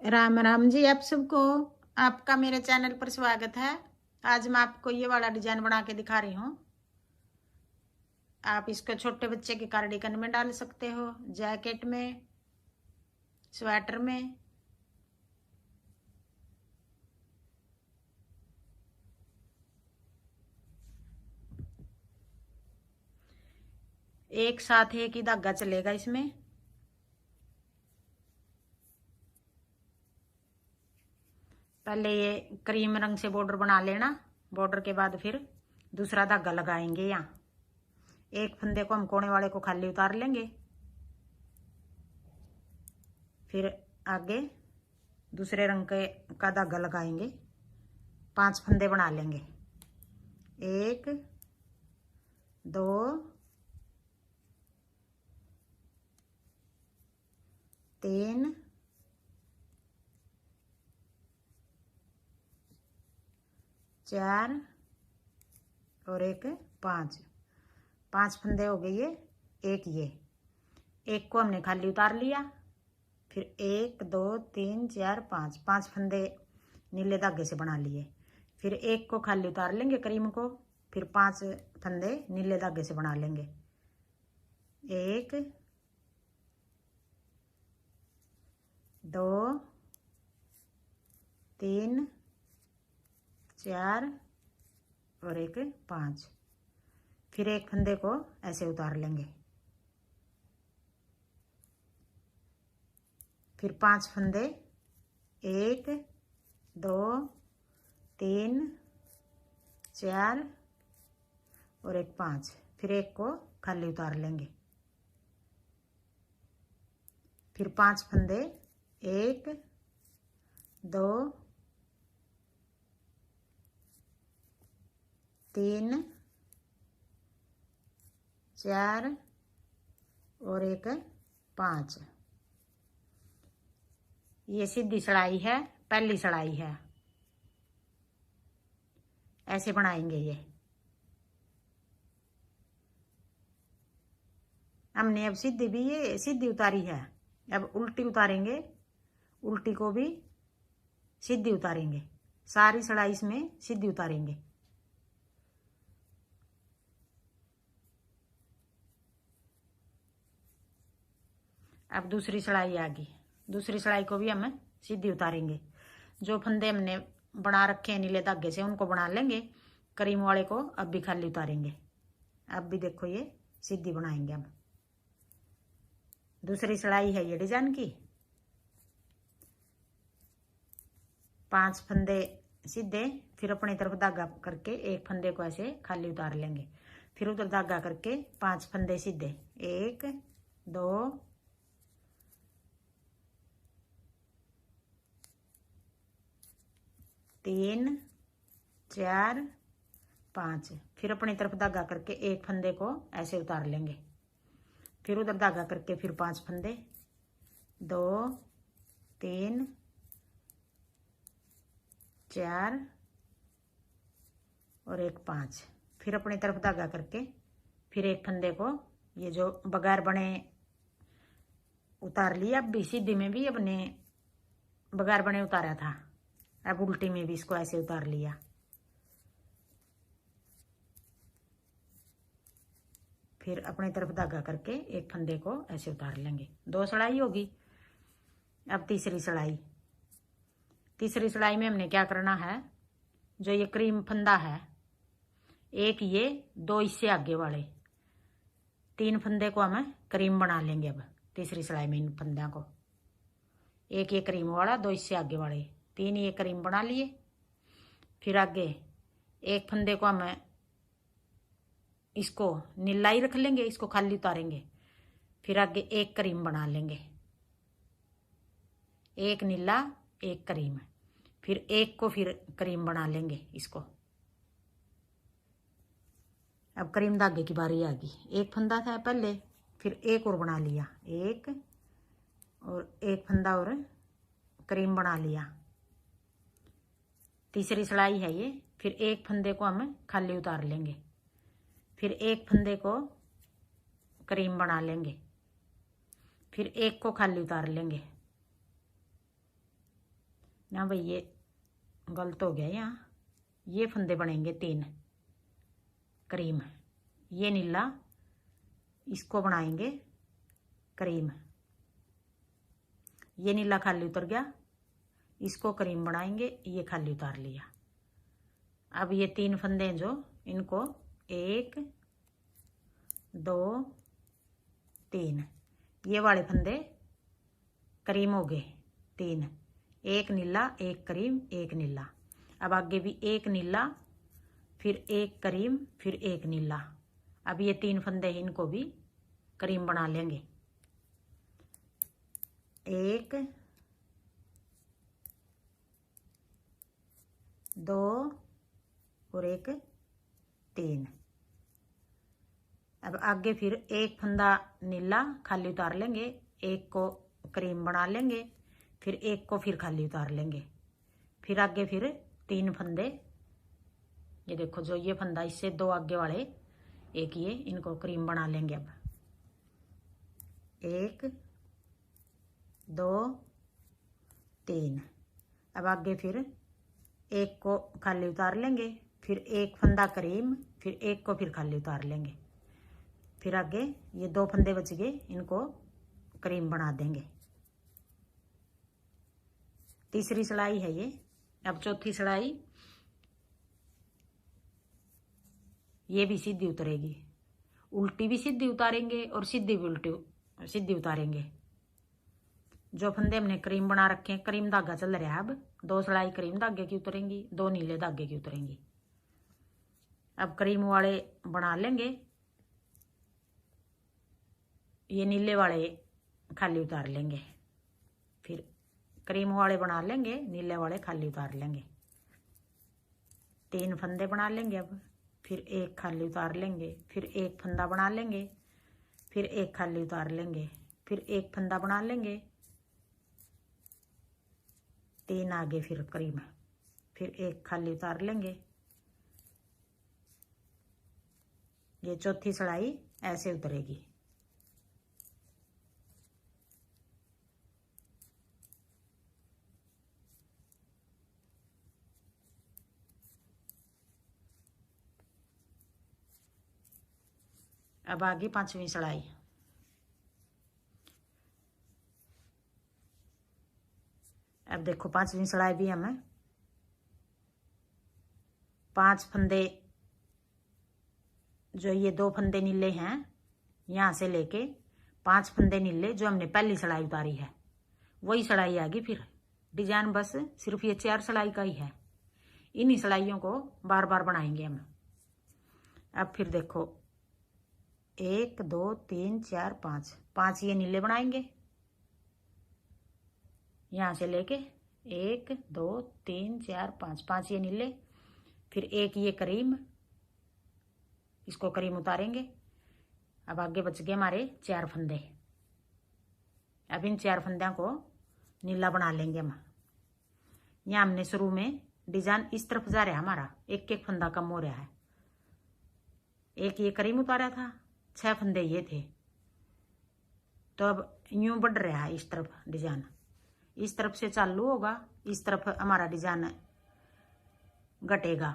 राम राम जी आप सबको। आपका मेरे चैनल पर स्वागत है। आज मैं आपको ये वाला डिजाइन बना के दिखा रही हूँ। आप इसको छोटे बच्चे के कार्डिगन में डाल सकते हो, जैकेट में, स्वेटर में। एक साथ एक ही धागा चलेगा इसमें। पहले ये क्रीम रंग से बॉर्डर बना लेना। बॉर्डर के बाद फिर दूसरा धागा लगाएंगे। यहाँ एक फंदे को हम कोने वाले को खाली उतार लेंगे। फिर आगे दूसरे रंग का धागा लगाएंगे। 5 फंदे बना लेंगे। 1 2 3 4 और एक 5। 5 फंदे हो गए। ये एक को हमने खाली उतार लिया। फिर 1 2 3 4 5 5 फंदे नीले धागे से बना लिए। फिर एक को खाली उतार लेंगे क्रीम को। फिर 5 फंदे नीले धागे से बना लेंगे। 1 2 3 4 और एक 5। फिर एक फंदे को ऐसे उतार लेंगे। फिर 5 फंदे 1 2 3 4 और एक 5। फिर एक को खाली उतार लेंगे। फिर 5 फंदे 1 2 3 4 और एक 5। ये सीधी सिलाई है, पहली सिलाई है। ऐसे बनाएंगे ये। हमने अब सीधी भी ये सीधी उतारी है। अब उल्टी उतारेंगे। उल्टी को भी सीधी उतारेंगे। सारी सिलाई इसमें सीधी उतारेंगे। अब दूसरी सिलाई आ गई। दूसरी सिलाई को भी हम सीधी उतारेंगे। जो फंदे हमने बना रखे हैं नीले धागे से उनको बना लेंगे। क्रीम वाले को अब भी खाली उतारेंगे। अब भी देखो ये सीधी बनाएंगे हम। दूसरी सिलाई है ये डिजाइन की। 5 फंदे सीधे। फिर अपनी तरफ धागा करके एक फंदे को ऐसे खाली उतार लेंगे। फिर उधर धागा करके 5 फंदे सीधे। 1 2 3 4 5। फिर अपनी तरफ धागा करके एक फंदे को ऐसे उतार लेंगे। फिर उधर धागा करके फिर 5 फंदे 2 3 4 और एक 5। फिर अपनी तरफ धागा करके फिर एक फंदे को ये जो बगैर बने उतार लिया। अब भी सीधी में भी अपने बगैर बने उतारा था। अब उल्टी में भी इसको ऐसे उतार लिया। फिर अपनी तरफ धागा करके एक फंदे को ऐसे उतार लेंगे। 2 सिलाई होगी। अब तीसरी सिलाई। तीसरी सिलाई में हमने क्या करना है, जो ये क्रीम फंदा है एक ये 2 इससे आगे वाले 3 फंदे को हम क्रीम बना लेंगे। अब तीसरी सिलाई में इन फंदों को एक ये क्रीम वाला 2 इससे आगे वाले 3 ये क्रीम बना लिए। फिर आगे एक फंदे को हम इसको नीला ही रख लेंगे, इसको खाली उतारेंगे। फिर आगे एक क्रीम बना लेंगे। एक नीला एक क्रीम। फिर एक को फिर क्रीम बना लेंगे इसको। अब क्रीम धागे की बारी आ गई। एक फंदा था पहले, फिर एक और बना लिया। एक और एक फंदा और क्रीम बना लिया। तीसरी सिलाई है ये। फिर एक फंदे को हम खाली उतार लेंगे। फिर एक फंदे को क्रीम बना लेंगे। फिर एक को खाली उतार लेंगे। ना भाई ये गलत हो गया। यहाँ ये फंदे बनेंगे 3 क्रीम, ये नीला इसको बनाएंगे क्रीम, ये नीला खाली उतर गया, इसको क्रीम बनाएंगे, ये खाली उतार लिया। अब ये 3 फंदे जो इनको 1 2 3, ये वाले फंदे क्रीम हो गए 3, एक नीला एक क्रीम एक नीला। अब आगे भी एक नीला फिर एक क्रीम फिर एक नीला। अब ये 3 फंदे इनको भी क्रीम बना लेंगे, 1 2 और 1 3। अब आगे फिर एक फंदा नीला खाली उतार लेंगे, एक को क्रीम बना लेंगे, फिर एक को फिर खाली उतार लेंगे। फिर आगे फिर 3 फंदे, ये देखो जो ये फंदा इससे 2 आगे वाले एक ये, इनको क्रीम बना लेंगे। अब 1 2 3। अब आगे फिर एक को खाली उतार लेंगे, फिर एक फंदा क्रीम, फिर एक को फिर खाली उतार लेंगे। फिर आगे ये 2 फंदे बच गए, इनको क्रीम बना देंगे। तीसरी सिलाई है ये। अब चौथी सिलाई, ये भी सीधी उतरेगी, उल्टी भी सीधी उतारेंगे और सीधी भी उल्टी सीधी उतारेंगे। जो फंदे हमने क्रीम बना रखे हैं, क्रीम धागा चल रहा है, अब 2 सिलाई क्रीम धागे की उतरेंगी, 2 नीले धागे की उतरेंगी। अब क्रीम वाले बना लेंगे, ये नीले वाले खाली उतार लेंगे, फिर क्रीम वाले बना लेंगे, नीले वाले खाली उतार लेंगे। 3 फंदे बना लेंगे, अब फिर एक खाली उतार लेंगे, फिर एक फंदा बना लेंगे, फिर एक खाली उतार लेंगे, फिर एक फंदा बना लेंगे, 3 आगे फिर क्रीम, फिर एक खाली उतार लेंगे। ये चौथी सिलाई ऐसे उतरेगी। अब आगे 5वीं सिलाई। अब देखो 5वीं सिलाई भी हमें 5 फंदे, जो ये 2 फंदे नीले हैं यहाँ से लेके 5 फंदे नीले जो हमने पहली सिलाई उतारी है वही सिलाई आएगी। फिर डिजाइन बस सिर्फ ये 4 सिलाई का ही है, इन्हीं सिलाइयों को बार बार बनाएंगे हम। अब फिर देखो 1 2 3 4 5, 5 ये नीले बनाएंगे यहाँ से लेके 1 2 3 4 5, 5 ये नीले, फिर एक ये क्रीम, इसको क्रीम उतारेंगे। अब आगे बच गए हमारे 4 फंदे। अब इन 4 फंदों को नीला बना लेंगे हम। यहाँ हमने शुरू में डिजाइन इस तरफ जा रहा है हमारा, एक एक फंदा कम हो रहा है। एक ये क्रीम उतारा था, 6 फंदे ये थे, तो अब यूं बढ़ रहा है इस तरफ डिजाइन, इस तरफ से चालू होगा, इस तरफ हमारा डिजाइन घटेगा,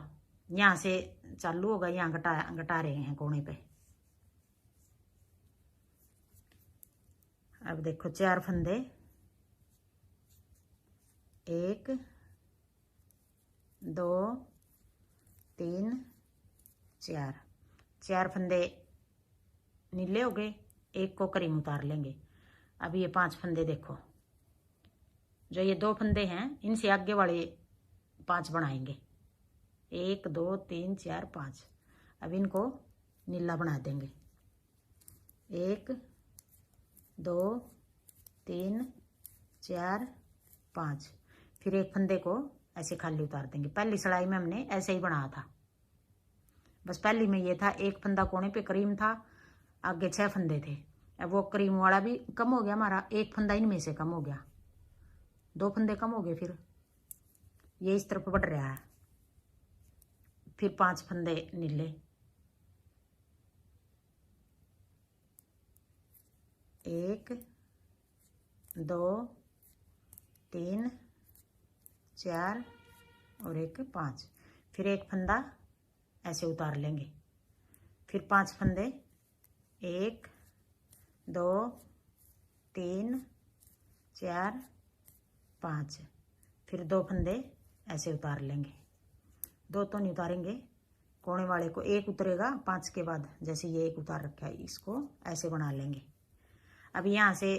यहाँ से चालू होगा, यहाँ घटा रहे हैं कोने पे। अब देखो 4 फंदे, 1 2 3 4, 4 फंदे नीले हो गए, एक को क्रीम उतार लेंगे। अब ये 5 फंदे देखो, जो ये 2 फंदे हैं इनसे आगे वाले 5 बनाएंगे, 1 2 3 4 5। अब इनको नीला बना देंगे, 1 2 3 4 5, फिर एक फंदे को ऐसे खाली उतार देंगे। पहली सिलाई में हमने ऐसे ही बनाया था, बस पहली में ये था, एक फंदा कोने पे क्रीम था, आगे 6 फंदे थे। अब वो क्रीम वाला भी कम हो गया हमारा, एक फंदा इनमें से कम हो गया, 2 फंदे कम हो गए, फिर ये इस तरफ बढ़ रहा है, फिर 5 फंदे नीले, 1 2 3 4 और एक 5। फिर एक फंदा ऐसे उतार लेंगे। फिर 5 फंदे 1 2 3 4 5। फिर 2 फंदे ऐसे उतार लेंगे। 2 तो नहीं उतारेंगे, कोने वाले को एक उतरेगा 5 के बाद, जैसे ये एक उतार रखा है इसको ऐसे बना लेंगे। अब यहाँ से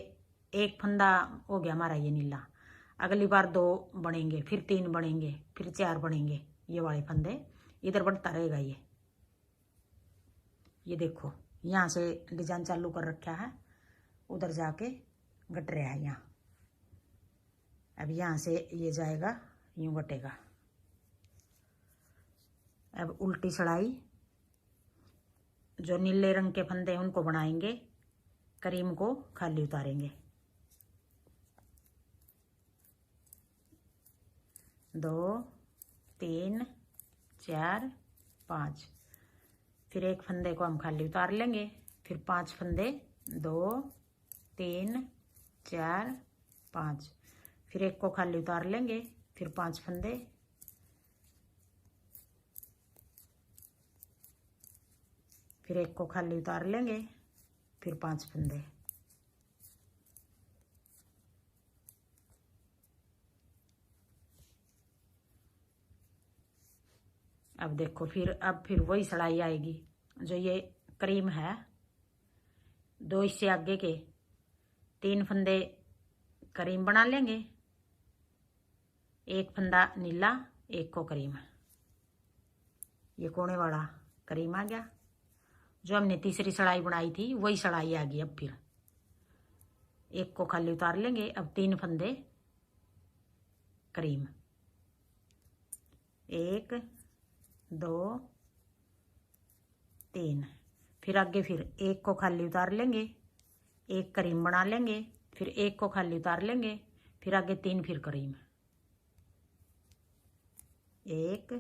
एक फंदा हो गया हमारा ये नीला। अगली बार 2 बनेंगे, फिर 3 बनेंगे, फिर 4 बनेंगे। ये वाले फंदे इधर बढ़ता रहेगा। ये देखो यहाँ से डिजाइन चालू कर रखा है, उधर जाके घट रहा है यहाँ। अब यहाँ से ये जाएगा, यूं घटेगा। अब उल्टी सड़ाई, जो नीले रंग के फंदे हैं उनको बनाएंगे, करीम को खाली उतारेंगे। 2 3 4 5। फिर एक फंदे को हम खाली उतार लेंगे। फिर 5 फंदे 2 3 4 5। फिर एक को खाली उतार लेंगे। फिर 5 फंदे, फिर एक को खाली उतार लेंगे। फिर 5 फंदे। अब देखो फिर वही सड़ाई आएगी। जो ये करीम है, 2 इससे आगे के 3 फंदे करीम बना लेंगे। एक फंदा नीला, एक को करीम। ये कोने वाला करीम आ गया। जो हमने तीसरी सड़ाई बनाई थी वही सड़ाई आ गई। अब फिर एक को खाली उतार लेंगे। अब 3 फंदे करीम, 1 2 3। फिर आगे फिर एक को खाली उतार लेंगे, एक करीम बना लेंगे। फिर एक को खाली उतार लेंगे। फिर आगे 3 फिर करीम, 1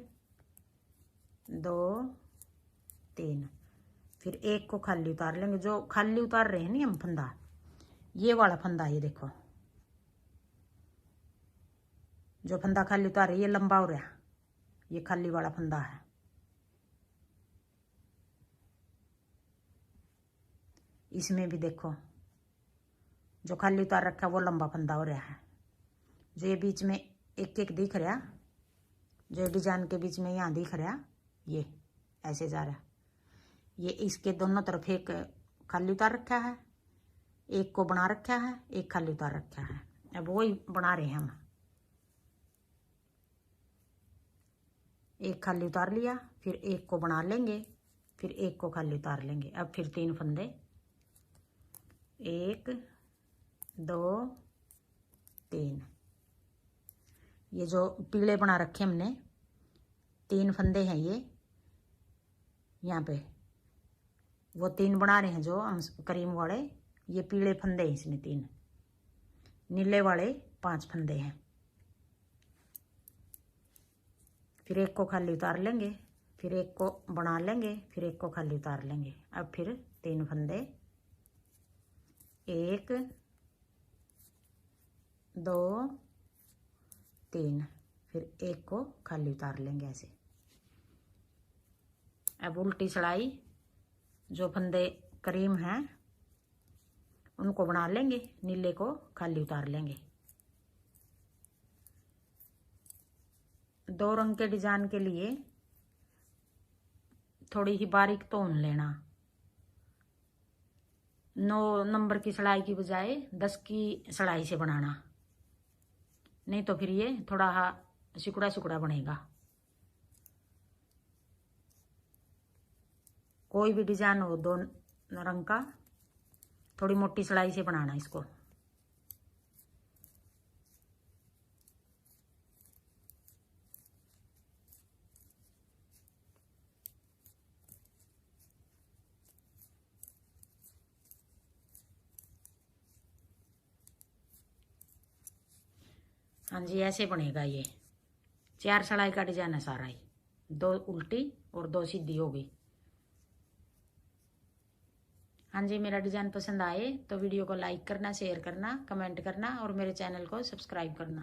2 3। फिर एक को खाली उतार लेंगे। जो खाली उतार रहे हैं नहीं हम फंदा, ये वाला फंदा, ये देखो जो फंदा खाली उतार रहे, ये लंबा हो रहा, ये खाली वाला फंदा है। इसमें भी देखो जो खाली उतार रखा वो लंबा फंदा हो रहा है। जो ये बीच में एक एक दिख रहा, जो डिजाइन के बीच में यहाँ दिख रहा, ये ऐसे जा रहा। ये इसके दोनों तरफ एक खाली उतार रखा है, एक को बना रखा है, एक खाली उतार रखा है। अब वही बना रहे हैं हम। एक खाली उतार लिया, फिर एक को बना लेंगे, फिर एक को खाली उतार लेंगे। अब फिर 3 फंदे, 1 2 3। ये जो पीले बना रखे हमने 3 फंदे हैं, ये यहाँ पे वो 3 बना रहे हैं जो हम करीम वाले। ये पीले फंदे हैं इसमें 3, नीले वाले 5 फंदे हैं। फिर एक को खाली उतार लेंगे, फिर एक को बना लेंगे, फिर एक को खाली उतार लेंगे। अब फिर 3 फंदे, 1 2 3। फिर एक को खाली उतार लेंगे ऐसे। अब उल्टी सड़ाई, जो फंदे करीम हैं उनको बना लेंगे, नीले को खाली उतार लेंगे। 2 रंग के डिजाइन के लिए थोड़ी ही बारीक तोन लेना। 9 नंबर की सड़ाई की बजाय 10 की सड़ाई से बनाना, नहीं तो फिर ये थोड़ा सिकुड़ा सिकुड़ा बनेगा। कोई भी डिजाइन हो 2 रंग का, थोड़ी मोटी सड़ाई से बनाना इसको। हाँ जी, ऐसे बनेगा ये। 4 सड़ाई का डिजाइन है सारा ही। 2 उल्टी और 2 सीधी हो गई। हाँ जी, मेरा डिजाइन पसंद आए तो वीडियो को लाइक करना, शेयर करना, कमेंट करना और मेरे चैनल को सब्सक्राइब करना।